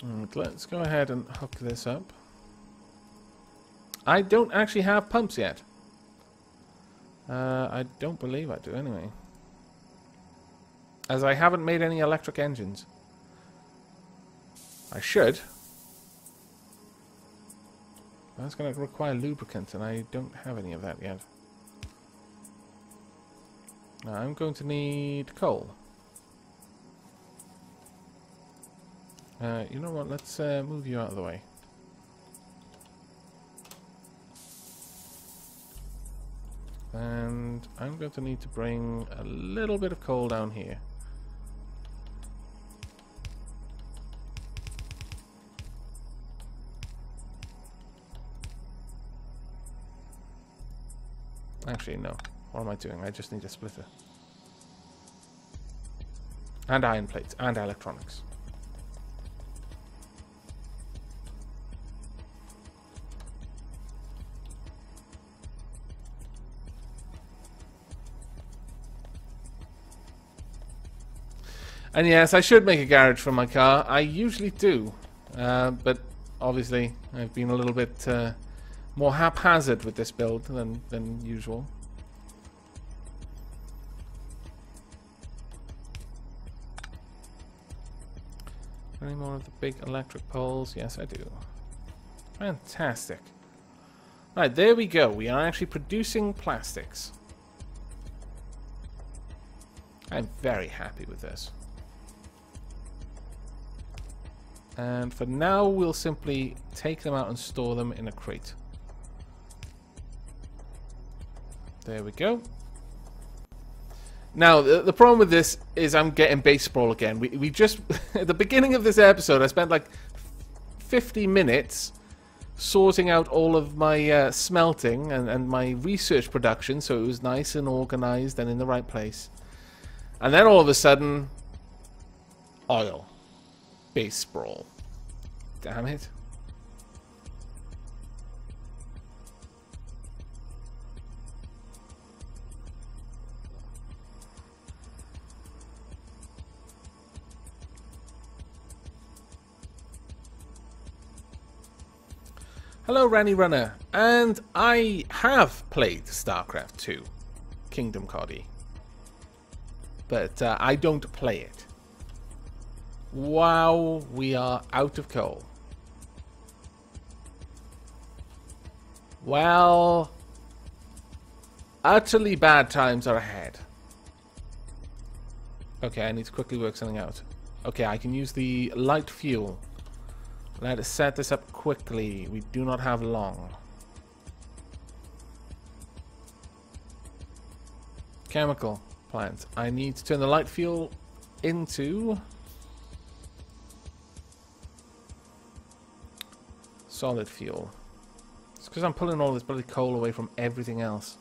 Right, let's go ahead and hook this up. I don't actually have pumps yet. I don't believe I do anyway. As I haven't made any electric engines. I should. That's going to require lubricant, and I don't have any of that yet. Now, I'm going to need coal. You know what? Let's move you out of the way. And I'm going to need to bring a little bit of coal down here. Actually, no. What am I doing? I just need a splitter. And iron plates. And electronics. And yes, I should make a garage for my car. I usually do. But obviously, I've been a little bit more haphazard with this build than usual. Any more of the big electric poles? Yes, I do. Fantastic. Right, there we go. We are actually producing plastics. I'm very happy with this. And for now, we'll simply take them out and store them in a crate. There we go. Now, the problem with this is I'm getting base sprawl again. We just, at the beginning of this episode, I spent like 50 minutes sorting out all of my smelting and my research production, so it was nice and organized and in the right place. And then all of a sudden, oil. Base sprawl. Damn it. Hello, Ranny Runner, and I have played StarCraft 2, Kingdom Cody, but I don't play it. Wow, we are out of coal. Well, utterly bad times are ahead. Okay, I need to quickly work something out. Okay, I can use the light fuel. Let us set this up quickly. We do not have long. Chemical plant. I need to turn the light fuel into solid fuel. It's because I'm pulling all this bloody coal away from everything else.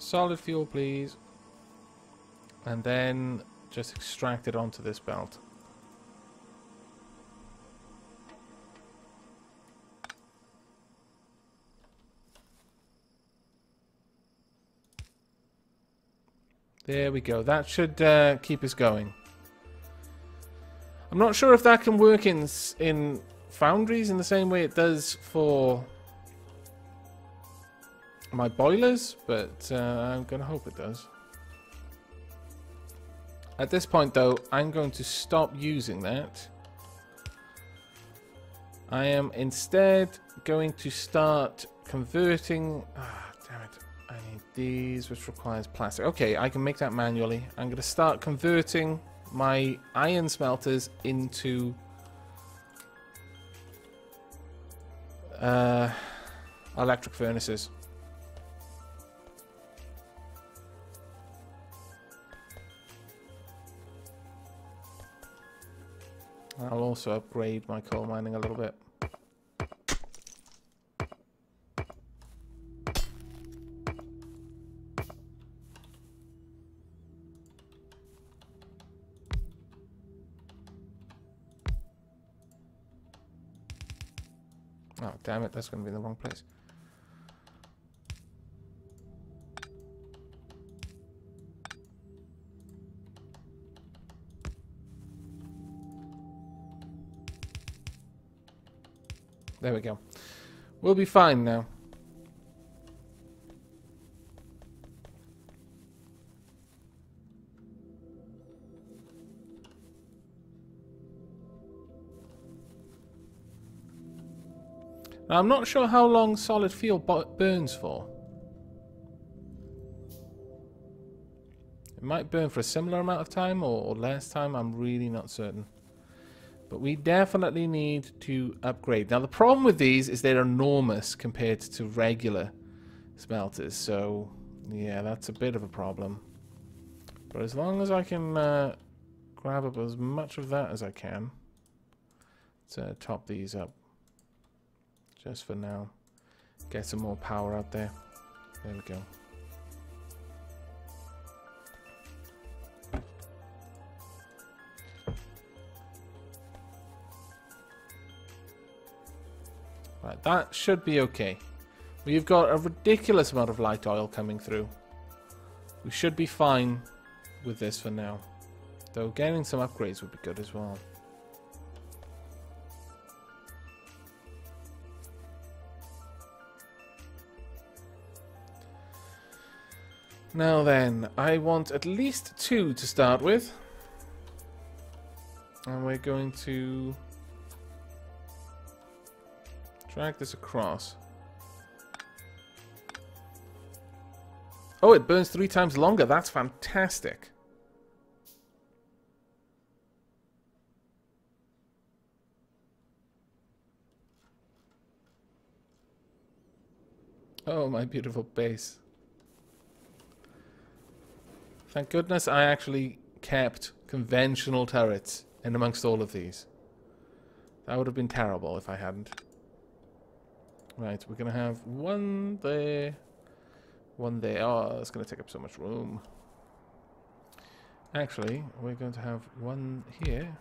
Solid fuel, please. And then just extract it onto this belt. There we go. That should keep us going. I'm not sure if that can work in foundries in the same way it does for my boilers, but I'm going to hope it does. At this point, though, I'm going to stop using that. I am instead going to start converting... Ah, damn it. I need these, which requires plastic. Okay, I can make that manually. I'm going to start converting my iron smelters into electric furnaces. I'll also upgrade my coal mining a little bit. Oh, damn it, that's going to be in the wrong place. There we go. We'll be fine now. Now, I'm not sure how long solid fuel burns for. It might burn for a similar amount of time or less time. I'm really not certain. But we definitely need to upgrade. Now, the problem with these is they're enormous compared to regular smelters. So, yeah, that's a bit of a problem. But as long as I can grab up as much of that as I can to top these up. Just for now. Get some more power out there. There we go. Right, that should be okay. We've got a ridiculous amount of light oil coming through. We should be fine with this for now. Though getting some upgrades would be good as well. Now then, I want at least 2 to start with. And we're going to drag this across. Oh, it burns 3 times longer. That's fantastic. Oh, my beautiful base. Thank goodness I actually kept conventional turrets in amongst all of these. That would have been terrible if I hadn't. Right, we're going to have 1 there, 1 there. Oh, that's going to take up so much room. Actually, we're going to have 1 here.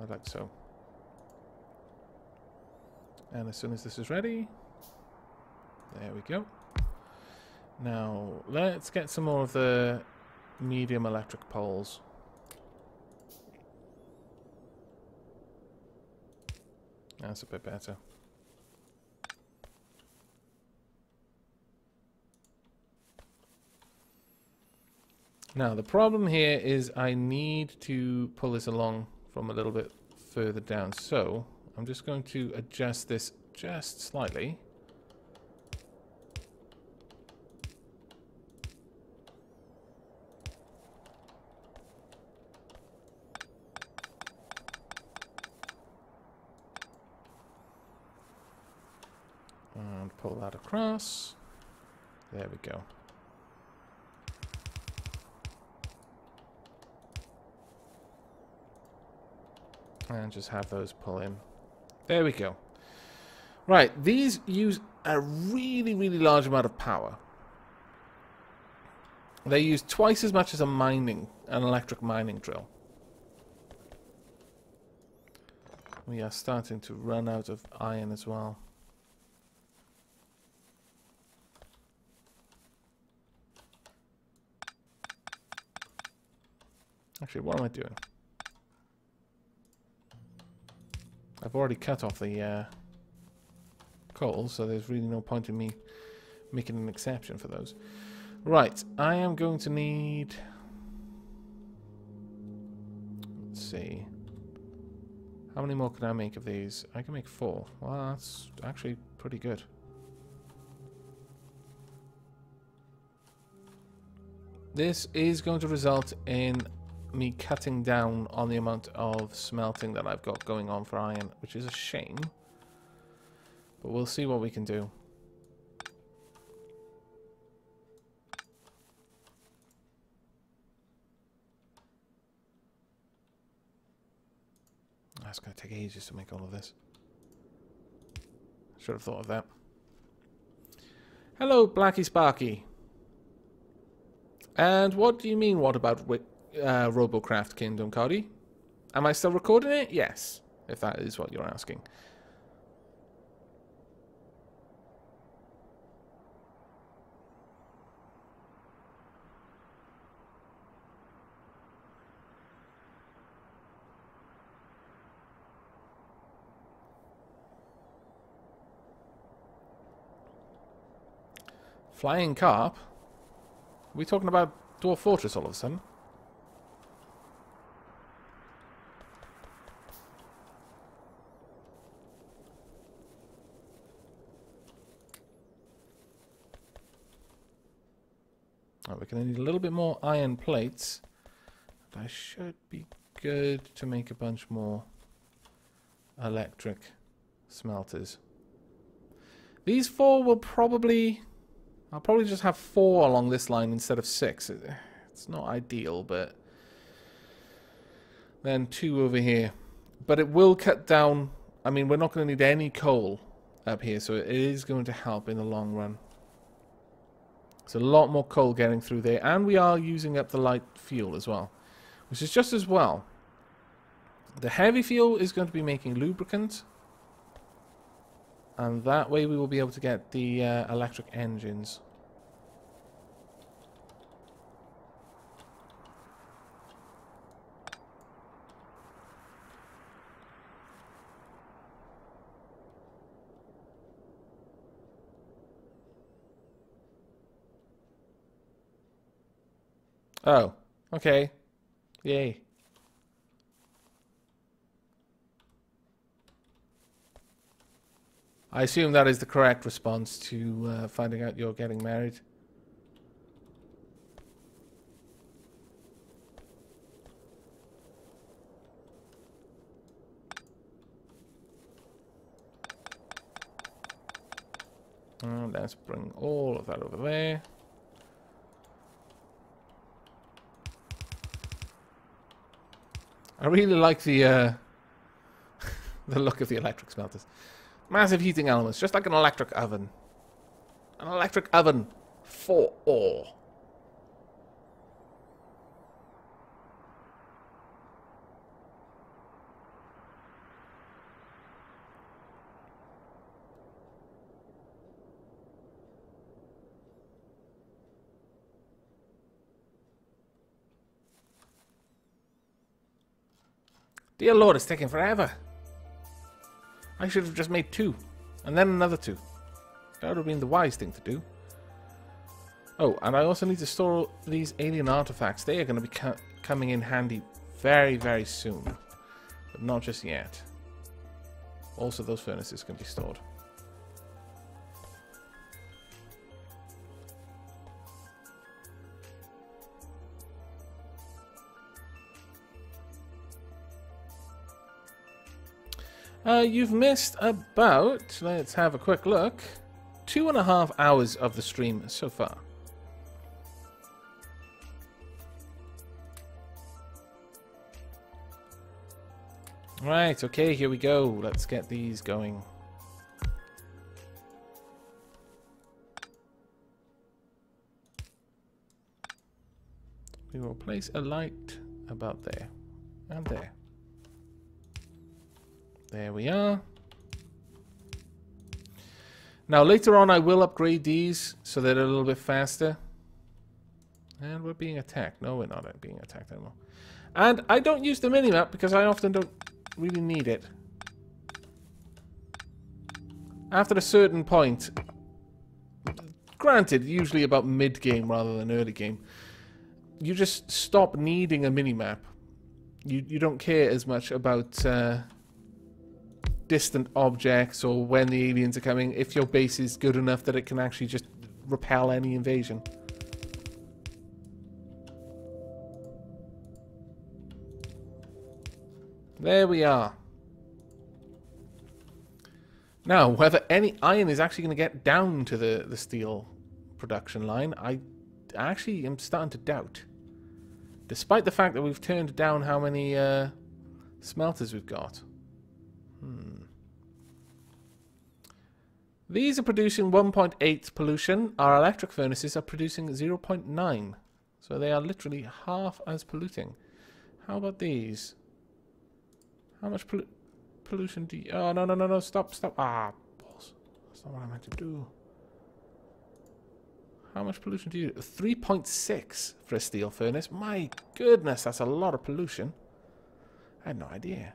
Like so. And as soon as this is ready, there we go. Now, let's get some more of the medium electric poles. That's a bit better. Now, the problem here is I need to pull this along from a little bit further down. So, I'm just going to adjust this just slightly. And pull that across. There we go. And just have those pull in. There we go. Right, these use a really, really large amount of power. They use twice as much as an electric mining drill. We are starting to run out of iron as well. Actually, what am I doing? I've already cut off the coal, so there's really no point in me making an exception for those. Right, I am going to need... Let's see. How many more can I make of these? I can make 4. Well, that's actually pretty good. This is going to result in me cutting down on the amount of smelting that I've got going on for iron, which is a shame. But we'll see what we can do. That's going to take ages to make all of this. Should have thought of that. Hello, Blacky Sparky. And what do you mean, what about Robocraft Kingdom, Cody? Am I still recording it? Yes, if that is what you're asking. Flying carp? Are we talking about Dwarf Fortress all of a sudden? Oh, we're going to need a little bit more iron plates. But I should be good to make a bunch more electric smelters. These four will probably... I'll probably just have 4 along this line instead of 6. It's not ideal, but... Then 2 over here. But it will cut down... I mean, we're not going to need any coal up here, so it is going to help in the long run. There's a lot more coal getting through there, and we are using up the light fuel as well, which is just as well. The heavy fuel is going to be making lubricant, and that way we will be able to get the electric engines. Oh, okay. Yay. I assume that is the correct response to finding out you're getting married. And let's bring all of that over there. I really like the the look of the electric smelters. Massive heating elements, just like an electric oven. An electric oven for ore. Dear Lord, it's taking forever. I should have just made 2. And then another 2. That would have been the wise thing to do. Oh, and I also need to store these alien artifacts. They are going to be coming in handy very, very soon. But not just yet. Also, those furnaces can be stored. You've missed about, let's have a quick look, 2.5 hours of the stream so far. Right, okay, here we go. Let's get these going. We will place a light about there and there. There we are. Now later on I will upgrade these so that they're a little bit faster. And we're being attacked. No, we're not being attacked anymore. And I don't use the minimap because I often don't really need it. After a certain point, granted, usually about mid-game rather than early game, you just stop needing a minimap. You don't care as much about distant objects or when the aliens are coming if your base is good enough that it can actually just repel any invasion. There we are. Now, whether any iron is actually going to get down to the steel production line, I actually am starting to doubt. Despite the fact that we've turned down how many smelters we've got. These are producing 1.8 pollution. Our electric furnaces are producing 0.9. So they are literally half as polluting. How about these? How much pollution do you... Oh, no, no, no, no. Stop, stop. Ah, balls. That's not what I meant to do. How much pollution do you... 3.6 for a steel furnace. My goodness, that's a lot of pollution. I had no idea.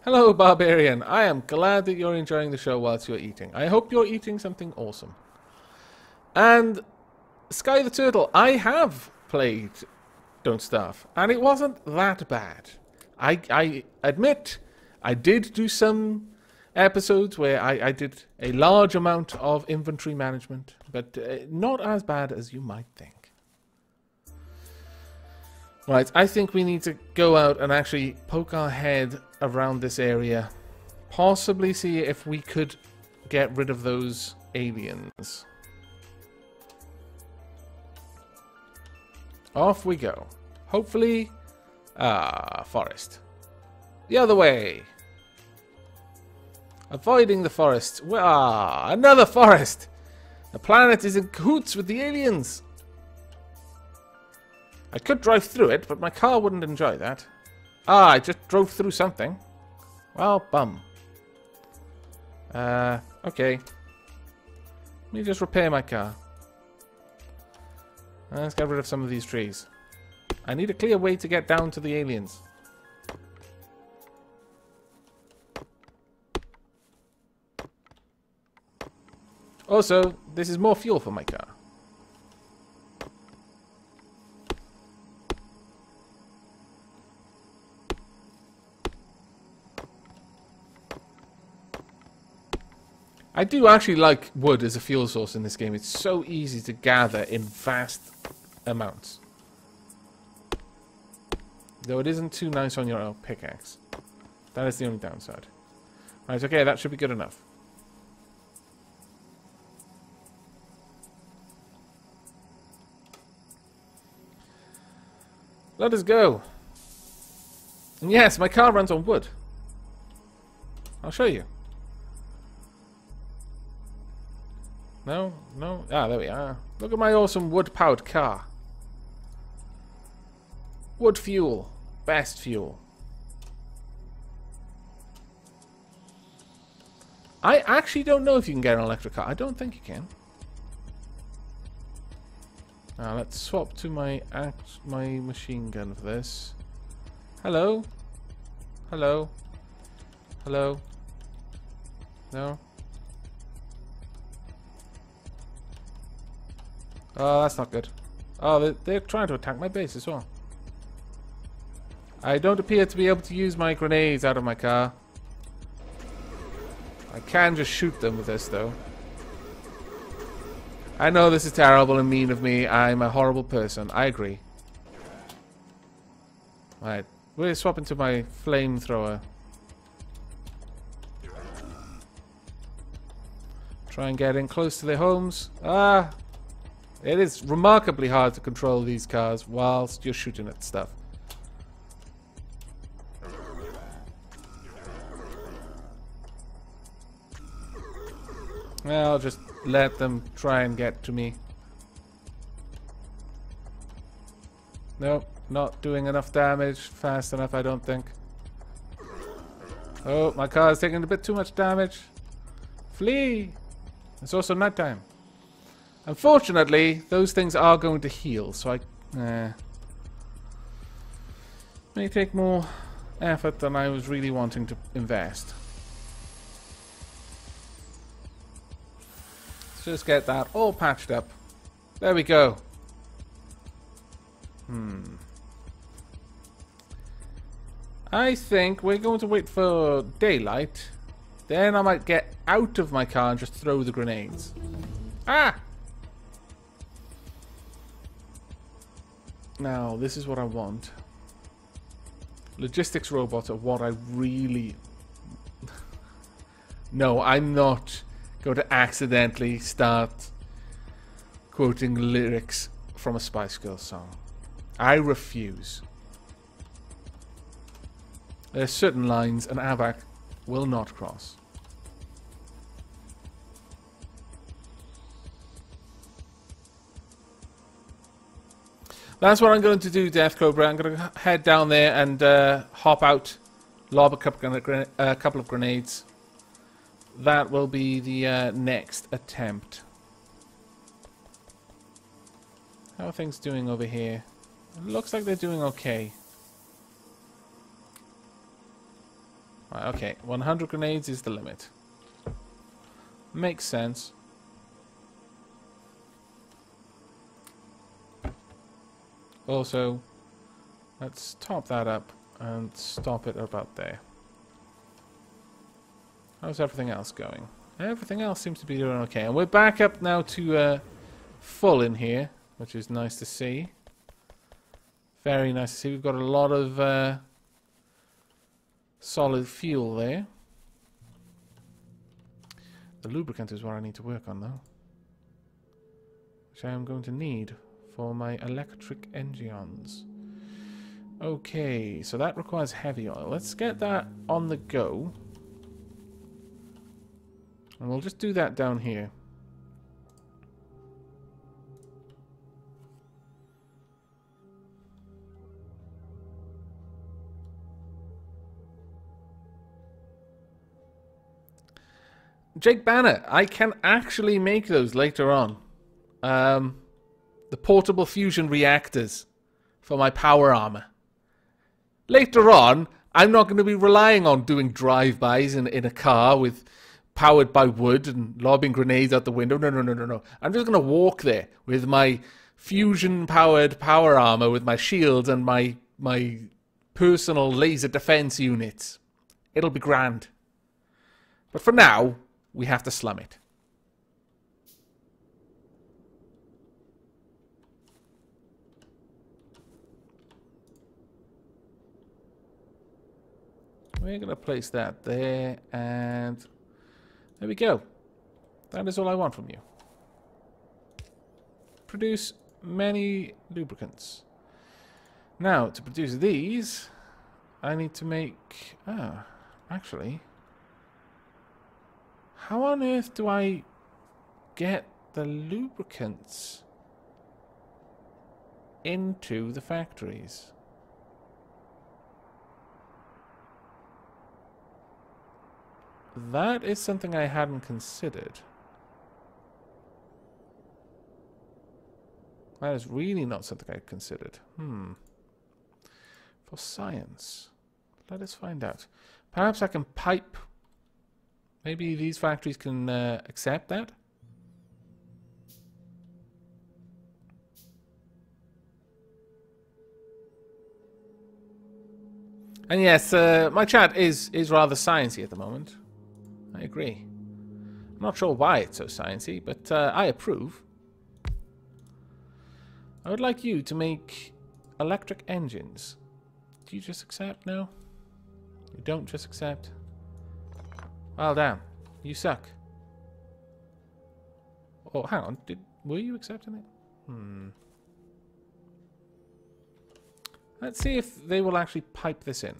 Hello, Barbarian. I am glad that you're enjoying the show whilst you're eating. I hope you're eating something awesome. And Sky the Turtle, I have played Don't Starve, and it wasn't that bad. I admit I did do some episodes where I did a large amount of inventory management, but not as bad as you might think. Right, I think we need to go out and actually poke our head around this area. Possibly see if we could get rid of those aliens. Off we go. Hopefully... forest. The other way. Avoiding the forest. Another forest! The planet is in cahoots with the aliens! I could drive through it, but my car wouldn't enjoy that. I just drove through something. Well, bum. Okay. Let me just repair my car. Let's get rid of some of these trees. I need a clear way to get down to the aliens. Also, this is more fuel for my car. I do actually like wood as a fuel source in this game. It's so easy to gather in vast amounts. Though it isn't too nice on your pickaxe. That is the only downside. Right, okay, that should be good enough. Let us go. And yes, my car runs on wood. I'll show you. No, no. Ah, there we are. Look at my awesome wood-powered car. Wood fuel. Best fuel. I actually don't know if you can get an electric car. I don't think you can. Now let's swap to my machine gun for this. Hello? Hello? Hello? No? Oh, that's not good. Oh, they're trying to attack my base as well. I don't appear to be able to use my grenades out of my car. I can just shoot them with this, though. I know this is terrible and mean of me. I'm a horrible person. I agree. Right. We're swapping to my flamethrower. Try and get in close to their homes. Ah! It is remarkably hard to control these cars whilst you're shooting at stuff. Well, I'll just let them try and get to me. Nope, not doing enough damage fast enough, I don't think. Oh, my car is taking a bit too much damage. Flee! It's also nighttime. Unfortunately, those things are going to heal, so I may take more effort than I was really wanting to invest. Let's just get that all patched up. There we go. I think we're going to wait for daylight. Then I might get out of my car and just throw the grenades. Ah! Now, this is what I want. Logistics robots are what I really... No, I'm not going to accidentally start quoting lyrics from a Spice Girls song. I refuse. There are certain lines an Aavak will not cross. That's what I'm going to do, Death Cobra. I'm going to head down there and hop out, lob a couple of grenades. That will be the next attempt. How are things doing over here? It looks like they're doing okay. Right, okay, 100 grenades is the limit. Makes sense. Also, let's top that up and stop it about there. How's everything else going? Everything else seems to be doing okay. And we're back up now to full in here, which is nice to see. Very nice to see. We've got a lot of solid fuel there. The lubricant is what I need to work on, though. Which I am going to need for my electric engines. Okay, so that requires heavy oil. Let's get that on the go. And we'll just do that down here. Jake Banner, I can actually make those later on. The portable fusion reactors for my power armor. Later on, I'm not going to be relying on doing drive-bys in a car with powered by wood and lobbing grenades out the window. No, no, no, no, no. I'm just going to walk there with my fusion-powered power armor with my shields and my personal laser defense units. It'll be grand. But for now, we have to slum it. We're going to place that there, and there we go. That is all I want from you. Produce many lubricants. Now, to produce these, I need to make... actually... How on earth do I get the lubricants into the factories? That is something I hadn't considered. That is really not something I considered. For science. Let us find out. Perhaps I can pipe... Maybe these factories can accept that? And yes, my chat is rather sciencey at the moment. I agree. I'm not sure why it's so sciencey, but I approve. I would like you to make electric engines. Do you just accept? No? You don't just accept? Well, damn. You suck. Oh, hang on. Were you accepting it? Let's see if they will actually pipe this in.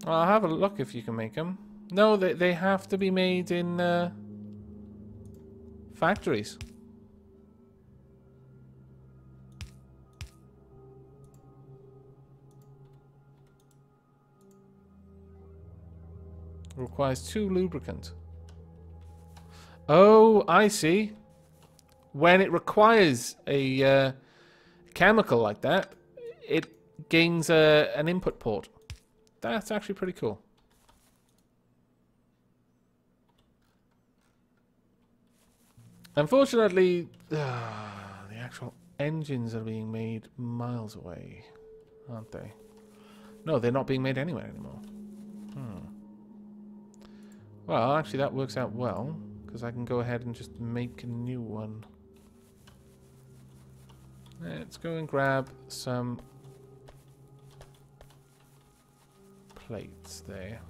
I'll have a look if you can make them. No, they have to be made in factories. Requires 2 lubricant. Oh, I see. When it requires a chemical like that, it gains an input port. That's actually pretty cool. Unfortunately, the actual engines are being made miles away, aren't they? No, they're not being made anywhere anymore. Well, actually that works out well, because I can go ahead and just make a new one. Let's go and grab some plates there.